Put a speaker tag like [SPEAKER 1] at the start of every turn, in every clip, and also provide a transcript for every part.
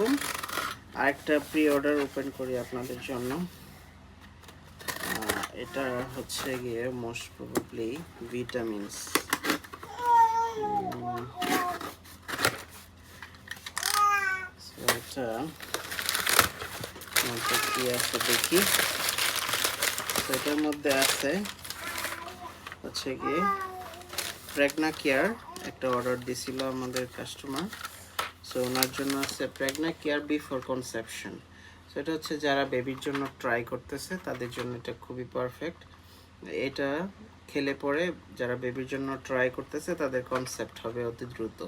[SPEAKER 1] আলাইকুম। আরেকটা pre order open করি আপনাদের জন্য। এটা হচ্ছে গিয়ে মোস্ট প্রবাবলি ভিটামিনস। এটা মধ্যে কি আছে দেখি। এটার মধ্যে আছে হচ্ছে গিয়ে প্রেগনা কেয়ার, একটা অর্ডার দিছিল আমাদের কাস্টমার। সো ওনার জন্য আছে প্রেগনা কেয়ার বিফোর কনসেপশন। সো এটা হচ্ছে যারা বেবির জন্য ট্রাই করতেছে তাদের জন্য এটা খুবই পারফেক্ট। এটা খেলে পরে যারা বেবির জন্য ট্রাই করতেছে তাদের কনসেপ্ট হবে অতি দ্রুত।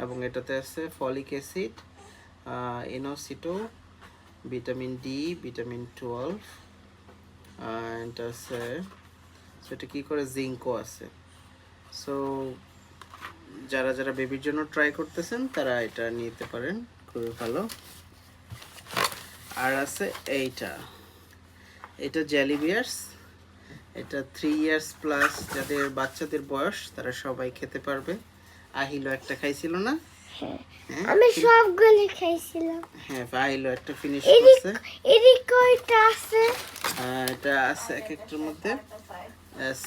[SPEAKER 1] এবং এটাতে আছে folic acid, inositol, vitamin D, vitamin 12, এটা আছে সেটা কি করে জিঙ্কও আছে। সো যারা যারা বেবির জন্য ট্রাই করতেছেন তারা এটা নিতে পারেন, খুবই ভালো। আর আছে এটা জেলি বিয়ার্স। এটা 3 ইয়ার্স প্লাস যাদের বাচ্চাদের বয়স তারা সবাই খেতে পারবে। আহিলো একটা খাইছিল না?
[SPEAKER 2] হ্যাঁ, আমি সবগুলো খাইছিলাম।
[SPEAKER 1] হ্যাঁ, আহিলো একটা ফিনিশ করছে।
[SPEAKER 2] এদিক কয়টা আছে?
[SPEAKER 1] এটা আছে এক একটার মধ্যে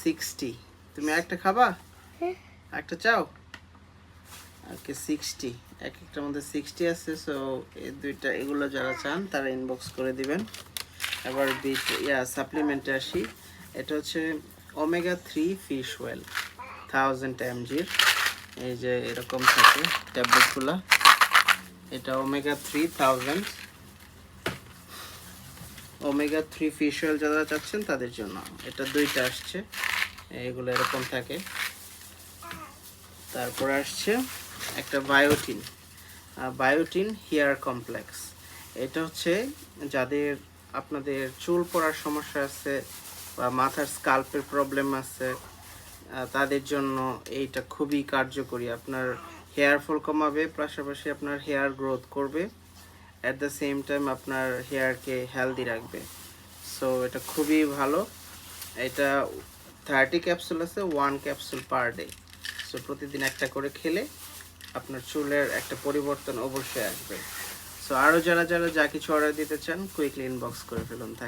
[SPEAKER 1] 60। তুমি একটা খাবা?
[SPEAKER 2] হ্যাঁ।
[SPEAKER 1] একটা চাও? ওকে, 60 এক একটার মধ্যে 60 আছে। সো এই দুইটা, এগুলো যারা চান তারা ইনবক্স করে দিবেন। এবার সাপ্লিমেন্টে আসি। এটা হচ্ছে ওমেগা 3 ফিশ ওয়েল 1000 mg। এই যে এরকম থাকে ট্যাবলেটগুলো। এটা ওমেগা 3000 ওমেগা 3 ফিশ ওয়েল যারা চাচ্ছেন তাদের জন্য এটা দুইটা আসছে, এগুলো এরকম থাকে। তারপর আসছে একটা বায়োটিন হেয়ার কমপ্লেক্স। এটা হচ্ছে যাদের আপনাদের চুল পড়ার সমস্যা আছে বা মাথার স্কাল্পের প্রবলেম আছে তাদের জন্য এইটা খুবই কার্যকরী। আপনার হেয়ার ফল কমাবে, পাশাপাশি আপনার হেয়ার গ্রোথ করবে, অ্যাট দ্য সেম টাইম আপনার হেয়ারকে হেলদি রাখবে। সো এটা খুবই ভালো। এটা 30 ক্যাপসুল আছে, 1 ক্যাপসুল পার ডে। সো প্রতিদিন একটা করে খেলে আপনার চুলের একটা পরিবর্তন অবশ্যই আসবে। সো আরও যারা যারা যা কিছু অর্ডার দিতে চান কুইকলি ইনবক্স করে ফেলুন।